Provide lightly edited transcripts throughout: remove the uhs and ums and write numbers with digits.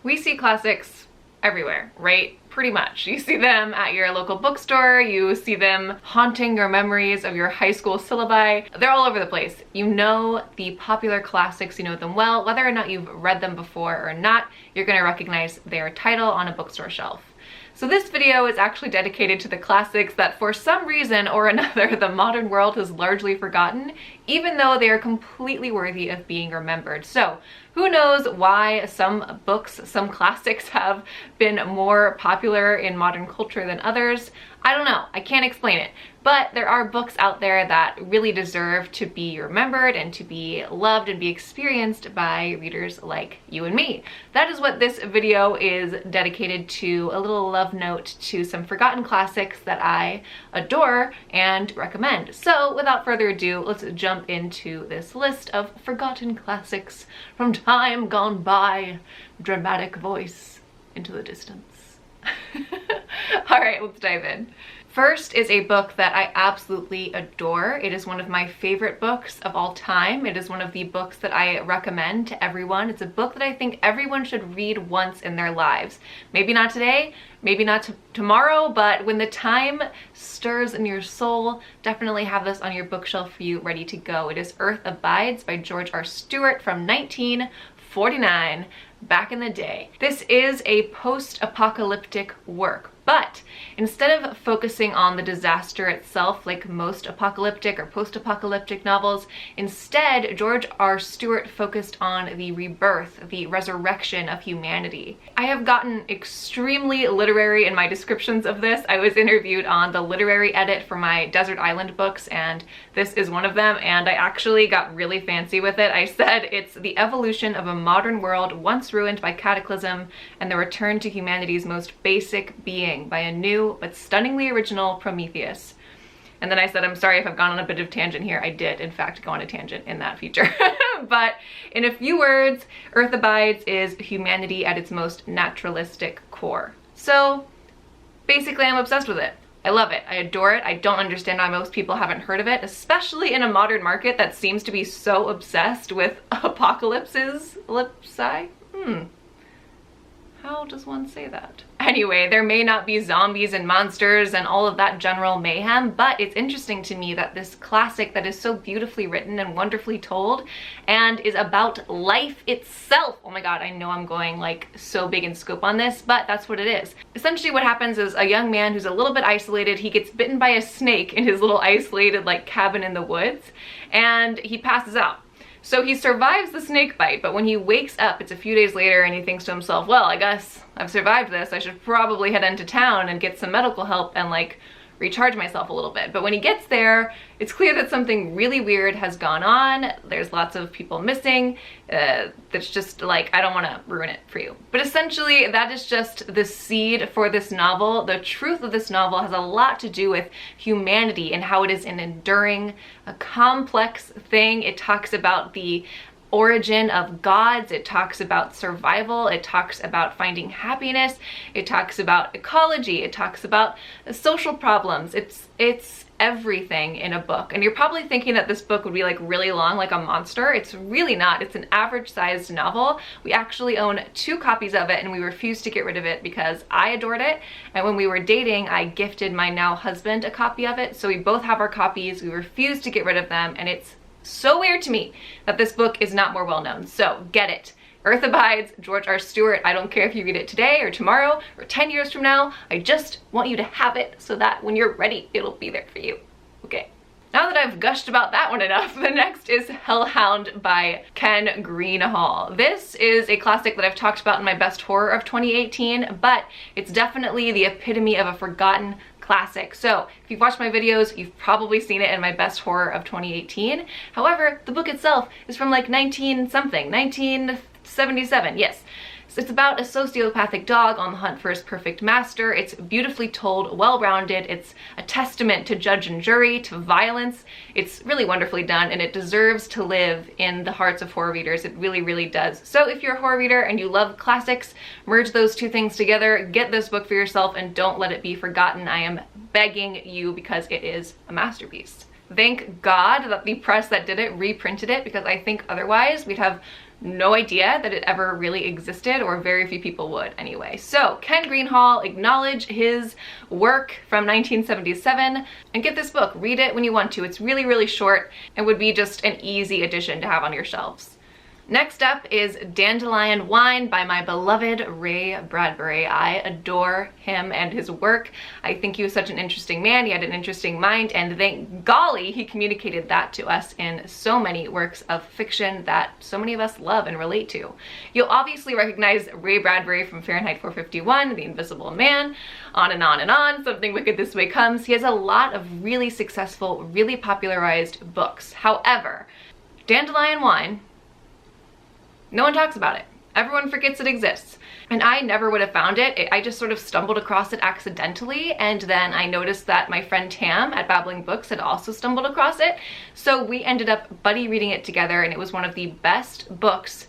We see classics everywhere, right? Pretty much. You see them at your local bookstore, you see them haunting your memories of your high school syllabi. They're all over the place. You know the popular classics, you know them well. Whether or not you've read them before or not, you're gonna recognize their title on a bookstore shelf. So this video is actually dedicated to the classics that for some reason or another the modern world has largely forgotten, even though they are completely worthy of being remembered. So who knows why some books, some classics have been more popular in modern culture than others? I don't know, I can't explain it. But there are books out there that really deserve to be remembered and to be loved and be experienced by readers like you and me. That is what this video is dedicated to, a little love note to some forgotten classics that I adore and recommend. So without further ado, let's jump into this list of forgotten classics from time gone by. Dramatic voice into the distance. All right, let's dive in. First is a book that I absolutely adore. It is one of my favorite books of all time. It is one of the books that I recommend to everyone. It's a book that I think everyone should read once in their lives. Maybe not today, maybe not tomorrow, but when the time stirs in your soul, definitely have this on your bookshelf for you ready to go. It is Earth Abides by George R. Stewart from 1949, back in the day. This is a post-apocalyptic work, but instead of focusing on the disaster itself like most apocalyptic or post-apocalyptic novels, instead George R. Stewart focused on the rebirth, the resurrection of humanity. I have gotten extremely literary in my descriptions of this. I was interviewed on the literary edit for my Desert Island books, and this is one of them, and I actually got really fancy with it. I said it's the evolution of a modern world once ruined by cataclysm and the return to humanity's most basic being by a new but stunningly original Prometheus. And then I said, I'm sorry if I've gone on a bit of tangent here. I did, in fact, go on a tangent in that feature. But in a few words, Earth Abides is humanity at its most naturalistic core. So basically, I'm obsessed with it. I love it. I adore it. I don't understand why most people haven't heard of it, especially in a modern market that seems to be so obsessed with apocalypses. How does one say that? Anyway, there may not be zombies and monsters and all of that general mayhem, but it's interesting to me that this classic that is so beautifully written and wonderfully told and is about life itself. Oh my god, I know I'm going like so big in scope on this, but that's what it is. Essentially what happens is a young man who's a little bit isolated, he gets bitten by a snake in his little isolated like cabin in the woods, and he passes out. So he survives the snake bite, but when he wakes up, it's a few days later and he thinks to himself, well, I guess I've survived this. I should probably head into town and get some medical help and like recharge myself a little bit. But when he gets there, it's clear that something really weird has gone on. There's lots of people missing. That's just like, I don't want to ruin it for you. But essentially, that is just the seed for this novel. The truth of this novel has a lot to do with humanity and how it is an enduring, a complex thing. It talks about the origin of gods, it talks about survival, it talks about finding happiness, it talks about ecology, it talks about social problems. It's everything in a book. And you're probably thinking that this book would be like really long, like a monster. It's really not. It's an average sized novel. We actually own 2 copies of it and we refused to get rid of it because I adored it. And when we were dating, I gifted my now husband a copy of it. So we both have our copies. We refused to get rid of them, and it's so weird to me that this book is not more well known. So get it. Earth Abides, George R. Stewart. I don't care if you read it today or tomorrow or 10 years from now. I just want you to have it so that when you're ready, it'll be there for you. Okay. Now that I've gushed about that one enough, the next is Hound by Ken Greenhalgh. This is a classic that I've talked about in my best horror of 2018, but it's definitely the epitome of a forgotten classic. So if you've watched my videos, you've probably seen it in my best horror of 2018. However, the book itself is from like 1977, yes. So it's about a sociopathic dog on the hunt for his perfect master. It's beautifully told, well-rounded. It's a testament to judge and jury, to violence. It's really wonderfully done, and it deserves to live in the hearts of horror readers. It really, really does. So if you're a horror reader and you love classics, merge those 2 things together, get this book for yourself, and don't let it be forgotten. I am begging you because it is a masterpiece. Thank God that the press that did it reprinted it, because I think otherwise we'd have no idea that it ever really existed, or very few people would anyway. So Ken Greenhalgh, acknowledge his work from 1977 and get this book. Read it when you want to. It's really, really short and would be just an easy addition to have on your shelves. Next up is Dandelion Wine by my beloved Ray Bradbury. I adore him and his work. I think he was such an interesting man. He had an interesting mind, and thank golly he communicated that to us in so many works of fiction that so many of us love and relate to. You'll obviously recognize Ray Bradbury from Fahrenheit 451, The Invisible Man, on and on and on, Something Wicked This Way Comes. He has a lot of really successful, really popularized books. However, Dandelion Wine, no one talks about it. Everyone forgets it exists. And I never would have found it. I just sort of stumbled across it accidentally, and then I noticed that my friend Tam at Babbling Books had also stumbled across it. So we ended up buddy reading it together, and it was one of the best books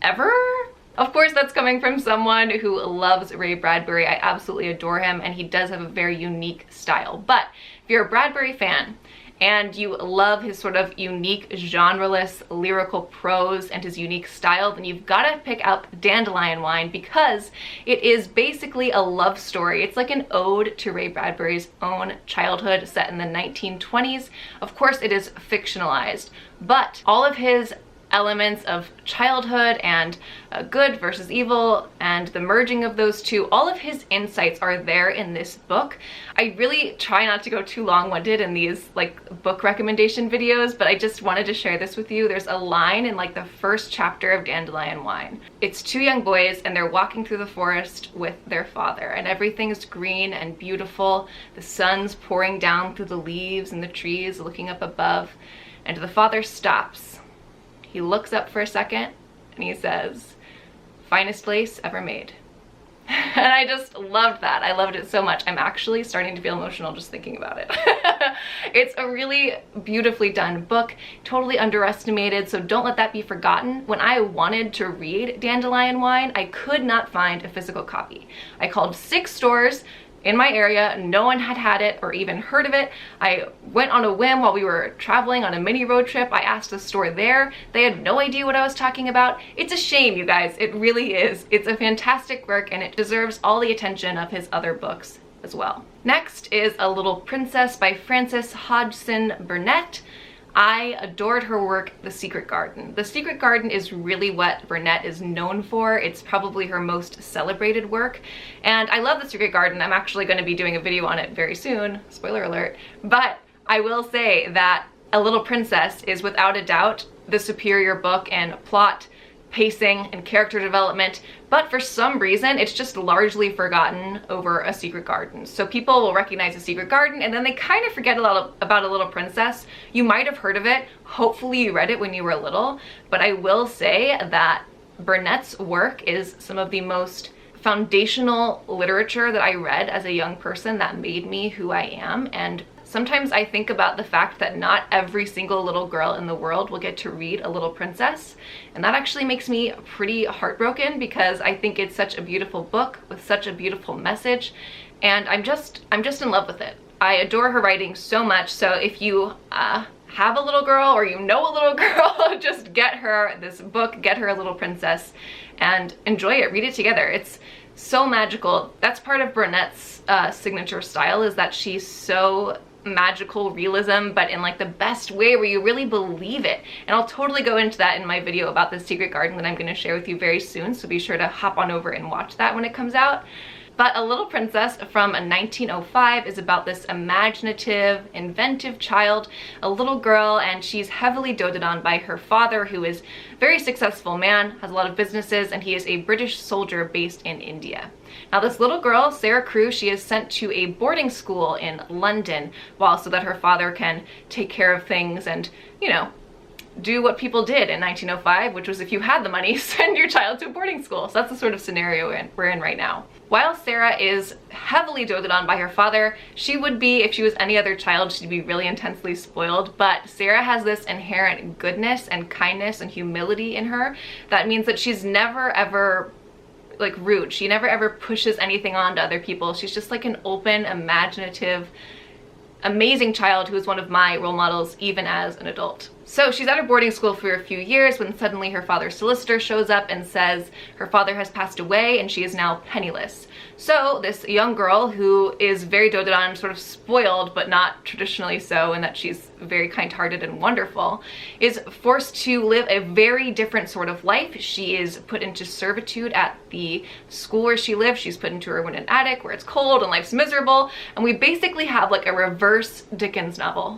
ever. Of course, that's coming from someone who loves Ray Bradbury. I absolutely adore him, and he does have a very unique style. But if you're a Bradbury fan, and you love his sort of unique genreless lyrical prose and his unique style, then you've got to pick up Dandelion Wine, because it is basically a love story. It's like an ode to Ray Bradbury's own childhood set in the 1920s. Of course, it is fictionalized, but all of his elements of childhood and good versus evil and the merging of those two, all of his insights are there in this book. I really try not to go too long-winded in these like book recommendation videos, but I just wanted to share this with you. There's a line in like the first chapter of Dandelion Wine. It's two young boys and they're walking through the forest with their father, and everything is green and beautiful. The sun's pouring down through the leaves and the trees, looking up above, and the father stops. He looks up for a second and he says, "Finest lace ever made." And I just loved that. I loved it so much. I'm actually starting to feel emotional just thinking about it. It's a really beautifully done book, totally underestimated, so don't let that be forgotten. When I wanted to read Dandelion Wine, I could not find a physical copy. I called 6 stores in my area. No one had it or even heard of it. I went on a whim while we were traveling on a mini road trip. I asked the store there. They had no idea what I was talking about. It's a shame, you guys. It really is. It's a fantastic work, and it deserves all the attention of his other books as well. Next is A Little Princess by Frances Hodgson Burnett. I adored her work, The Secret Garden. The Secret Garden is really what Burnett is known for. It's probably her most celebrated work. And I love The Secret Garden. I'm actually going to be doing a video on it very soon. Spoiler alert. But I will say that A Little Princess is without a doubt the superior book in plot, pacing, and character development, but for some reason it's just largely forgotten over A Secret Garden. So people will recognize A Secret Garden and then they kind of forget a lot about A Little Princess. You might have heard of it, hopefully you read it when you were little, but I will say that Burnett's work is some of the most foundational literature that I read as a young person that made me who I am. And sometimes I think about the fact that not every single little girl in the world will get to read A Little Princess, and that actually makes me pretty heartbroken, because I think it's such a beautiful book with such a beautiful message, and I'm just in love with it. I adore her writing so much, so if you have a little girl or you know a little girl, just get her this book, get her A Little Princess, and enjoy it. Read it together. It's so magical. That's part of Burnett's signature style, is that she's so magical realism, but in like the best way, where you really believe it. And I'll totally go into that in my video about The Secret Garden that I'm going to share with you very soon, so be sure to hop on over and watch that when it comes out. But A Little Princess from 1905 is about this imaginative, inventive child, a little girl, and she's heavily doted on by her father, who is a very successful man, has a lot of businesses, and he is a British soldier based in India. Now this little girl, Sarah Crewe, she is sent to a boarding school in London, so that her father can take care of things and, you know, do what people did in 1905, which was, if you had the money, send your child to a boarding school. So that's the sort of scenario we're in right now. While Sarah is heavily doted on by her father, she would be, if she was any other child, she'd be really intensely spoiled, but Sarah has this inherent goodness and kindness and humility in her that means that she's never ever like rude. She never ever pushes anything on to other people. She's just like an open, imaginative, amazing child who is one of my role models even as an adult. So she's at her boarding school for a few years when suddenly her father's solicitor shows up and says her father has passed away and she is now penniless. So this young girl, who is very doted on, sort of spoiled, but not traditionally so, in that she's very kind-hearted and wonderful, is forced to live a very different sort of life. She is put into servitude at the school where she lives. She's put into her wooden attic where it's cold and life's miserable. And we basically have like a reverse Dickens novel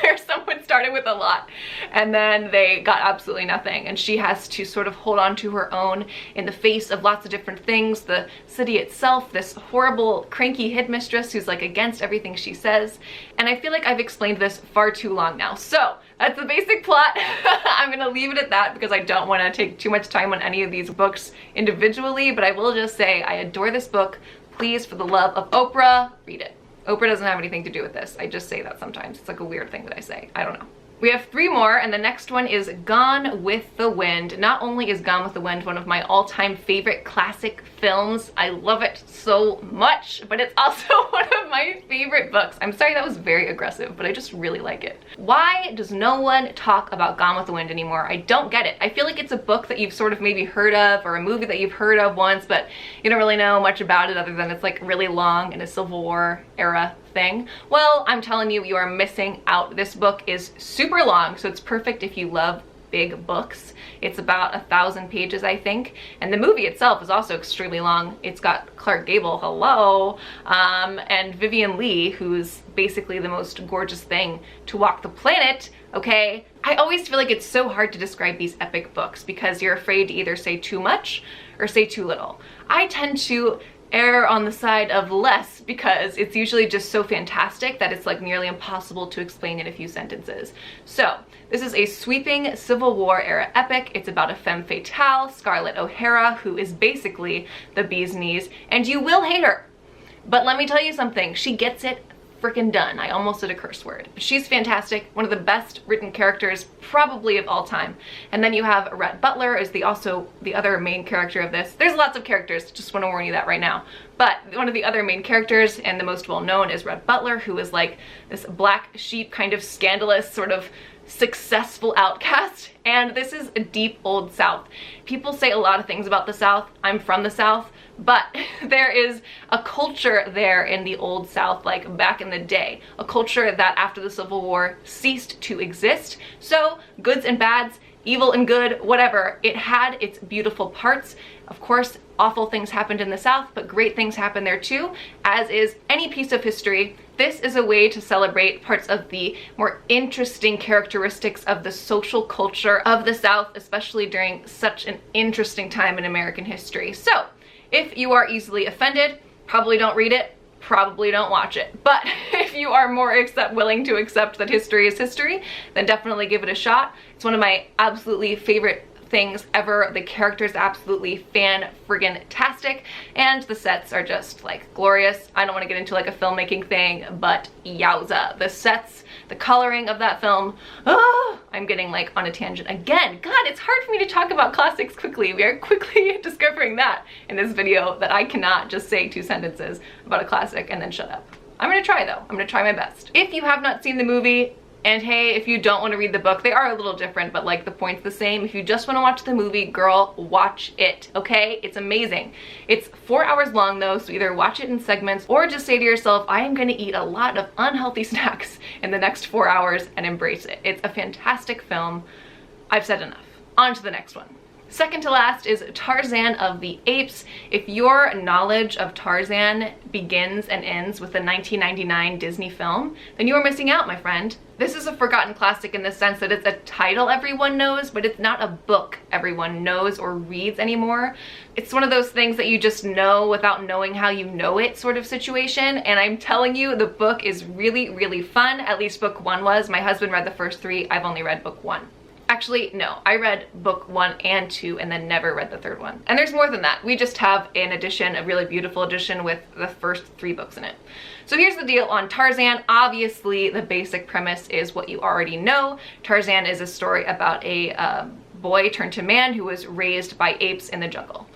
where someone started with a lot and then they got absolutely nothing. And she has to sort of hold on to her own in the face of lots of different things. The city itself, this horrible cranky headmistress who's like against everything she says. And I feel like I've explained this far too long now. So that's the basic plot. I'm gonna leave it at that because I don't want to take too much time on any of these books individually, but I will just say I adore this book. Please, for the love of Oprah, read it. Oprah doesn't have anything to do with this. I just say that sometimes. It's like a weird thing that I say. I don't know. We have 3 more, and the next one is Gone with the Wind. Not only is Gone with the Wind one of my all-time favorite classic films, I love it so much, but it's also one of my favorite books. I'm sorry that was very aggressive, but I just really like it. Why does no one talk about Gone with the Wind anymore? I don't get it. I feel like it's a book that you've sort of maybe heard of, or a movie that you've heard of once, but you don't really know much about it other than it's like really long in a Civil War era thing. Well, I'm telling you, you are missing out. This book is super long, so it's perfect if you love big books. It's about 1,000 pages, I think, and the movie itself is also extremely long. It's got Clark Gable, hello, and Vivian Leigh, who's basically the most gorgeous thing to walk the planet, okay? I always feel like it's so hard to describe these epic books because you're afraid to either say too much or say too little. I tend to err on the side of less because it's usually just so fantastic that it's like nearly impossible to explain in a few sentences. So this is a sweeping Civil War era epic. It's about a femme fatale, Scarlett O'Hara, who is basically the bee's knees, and you will hate her. But let me tell you something, she gets it freaking done. I almost said a curse word. She's fantastic, one of the best written characters probably of all time. And then you have Rhett Butler as also the other main character of this. There's lots of characters, just want to warn you that right now. But one of the other main characters, and the most well-known, is Rhett Butler, who is like this black sheep, kind of scandalous, sort of successful outcast. And this is a deep old South. People say a lot of things about the South. I'm from the South. But there is a culture there in the old South, like back in the day, a culture that after the Civil War ceased to exist. So goods and bads, evil and good, whatever, it had its beautiful parts. Of course, awful things happened in the South, but great things happened there too, as is any piece of history. This is a way to celebrate parts of the more interesting characteristics of the social culture of the South, especially during such an interesting time in American history. So if you are easily offended, probably don't read it, probably don't watch it. But if you are more willing to accept that history is history, then definitely give it a shot. It's one of my absolutely favorite things ever. The characters absolutely fan-friggin-tastic, and the sets are just like glorious. I don't want to get into like a filmmaking thing, but yowza. The sets, the coloring of that film, I'm getting like on a tangent again. God, it's hard for me to talk about classics quickly. We are quickly discovering that in this video, that I cannot just say 2 sentences about a classic and then shut up. I'm gonna try though. I'm gonna try my best. If you have not seen the movie, and hey, if you don't want to read the book, they are a little different, but like the point's the same. If you just want to watch the movie, girl, watch it, okay? It's amazing. It's 4 hours long though, so either watch it in segments or just say to yourself, I am going to eat a lot of unhealthy snacks in the next 4 hours and embrace it. It's a fantastic film. I've said enough. On to the next one. Second to last is Tarzan of the Apes. If your knowledge of Tarzan begins and ends with the 1999 Disney film, then you are missing out, my friend. This is a forgotten classic in the sense that it's a title everyone knows, but it's not a book everyone knows or reads anymore. It's one of those things that you just know without knowing how you know it sort of situation, and I'm telling you, the book is really, really fun. At least book 1 was. My husband read the first 3. I've only read book 1. Actually, no, I read book 1 and 2 and then never read the 3rd one. And there's more than that. We just have an edition, a really beautiful edition with the first 3 books in it. So here's the deal on Tarzan. Obviously, the basic premise is what you already know. Tarzan is a story about a boy turned to man who was raised by apes in the jungle.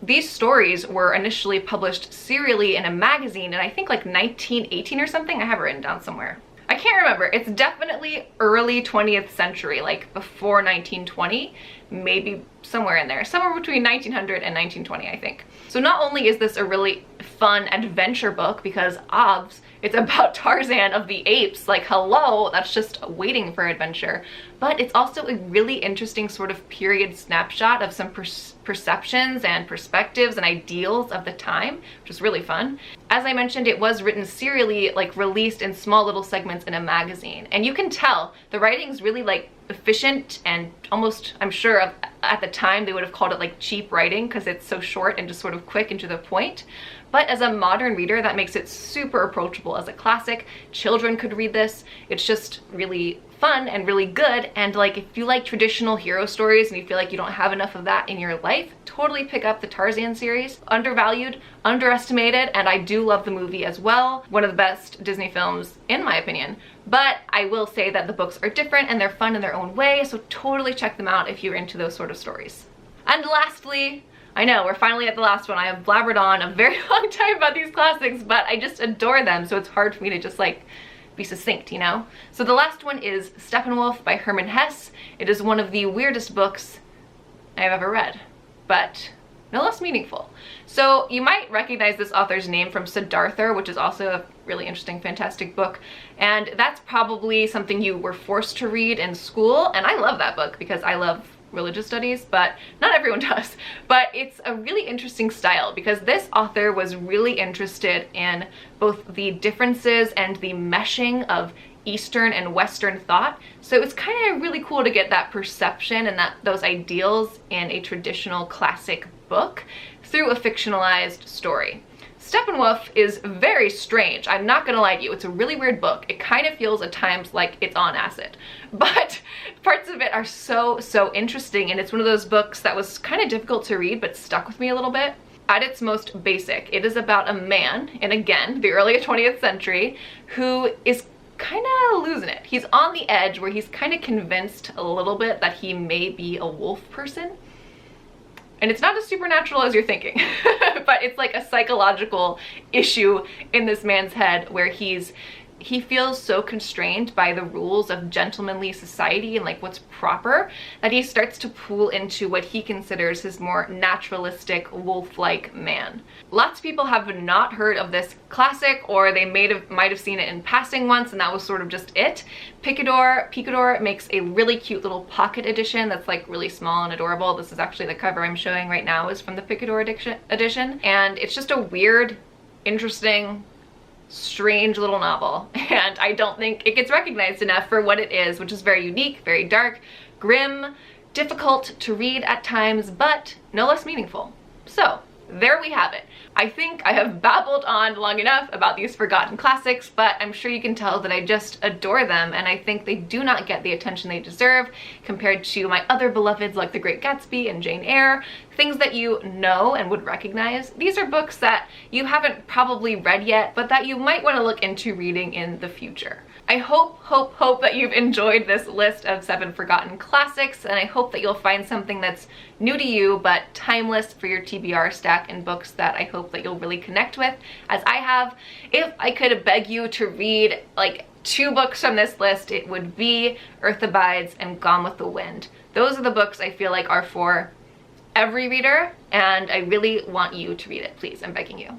These stories were initially published serially in a magazine in I think like 1918 or something. I have it written down somewhere. I can't can't remember. It's definitely early 20th century, like before 1920, maybe somewhere in there, somewhere between 1900 and 1920, I think. So not only is this a really fun adventure book, because obviously it's about Tarzan of the Apes, like hello, that's just waiting for adventure, but it's also a really interesting sort of period snapshot of some perceptions and perspectives and ideals of the time, which is really fun. As I mentioned, it was written serially, like released in small little segments in a magazine, and you can tell the writing's really like efficient and almost, I'm sure at the time they would have called it like cheap writing because it's so short and just sort of quick and to the point. But as a modern reader, that makes it super approachable as a classic. Children could read this. It's just really fun and really good, and like if you like traditional hero stories and you feel like you don't have enough of that in your life, totally pick up the Tarzan series. Undervalued, underestimated, and I do love the movie as well. One of the best Disney films in my opinion. But I will say that the books are different and they're fun in their own way, so totally check them out if you're into those sort of stories. And lastly, I know, we're finally at the last one. I have blabbered on a very long time about these classics, but I just adore them, so it's hard for me to just like be succinct, you know? So the last one is Steppenwolf by Hermann Hesse. It is one of the weirdest books I've ever read, but no less meaningful. So you might recognize this author's name from Siddhartha, which is also a really interesting, fantastic book. And that's probably something you were forced to read in school. And I love that book because I love religious studies, but not everyone does. But it's a really interesting style because this author was really interested in both the differences and the meshing of Eastern and Western thought. So it's kind of really cool to get that perception and those ideals in a traditional classic book through a fictionalized story. Steppenwolf is very strange. I'm not gonna lie to you, it's a really weird book. It kind of feels at times like it's on acid, but parts of it are so interesting, and it's one of those books that was kind of difficult to read but stuck with me a little bit. At its most basic, it is about a man, and again, the early 20th century, who is kind of losing it. He's on the edge where he's kind of convinced a little bit that he may be a wolf person. And it's not as supernatural as you're thinking, but it's like a psychological issue in this man's head where he feels so constrained by the rules of gentlemanly society and like what's proper that he starts to pull into what he considers his more naturalistic wolf-like man. Lots of people have not heard of this classic, or they might have seen it in passing once, and that was sort of just it. Picador makes a really cute little pocket edition that's like really small and adorable. This is actually the cover I'm showing right now is from the Picador edition, and it's just a weird, interesting, strange little novel, and I don't think it gets recognized enough for what it is, which is very unique, very dark, grim, difficult to read at times, but no less meaningful. So there we have it. I think I have babbled on long enough about these forgotten classics, but I'm sure you can tell that I just adore them, and I think they do not get the attention they deserve compared to my other beloveds like The Great Gatsby and Jane Eyre, things that you know and would recognize. These are books that you haven't probably read yet, but that you might want to look into reading in the future. I hope that you've enjoyed this list of 7 forgotten classics, and I hope that you'll find something that's new to you but timeless for your TBR stack, and books that I hope that you'll really connect with, as I have. If I could beg you to read like 2 books from this list, it would be Earth Abides and Gone with the Wind. Those are the books I feel like are for every reader, and I really want you to read it. Please, I'm begging you.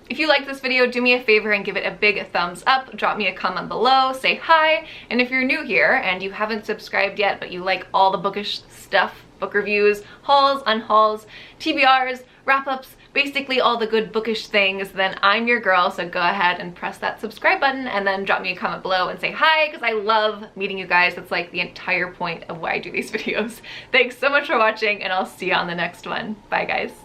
If you like this video, do me a favor and give it a big thumbs up, drop me a comment below, say hi, and if you're new here and you haven't subscribed yet but you like all the bookish stuff, book reviews, hauls, unhauls, TBRs, wrap-ups, basically all the good bookish things, then I'm your girl, so go ahead and press that subscribe button and then drop me a comment below and say hi, because I love meeting you guys. That's like the entire point of why I do these videos. Thanks so much for watching, and I'll see you on the next one. Bye guys.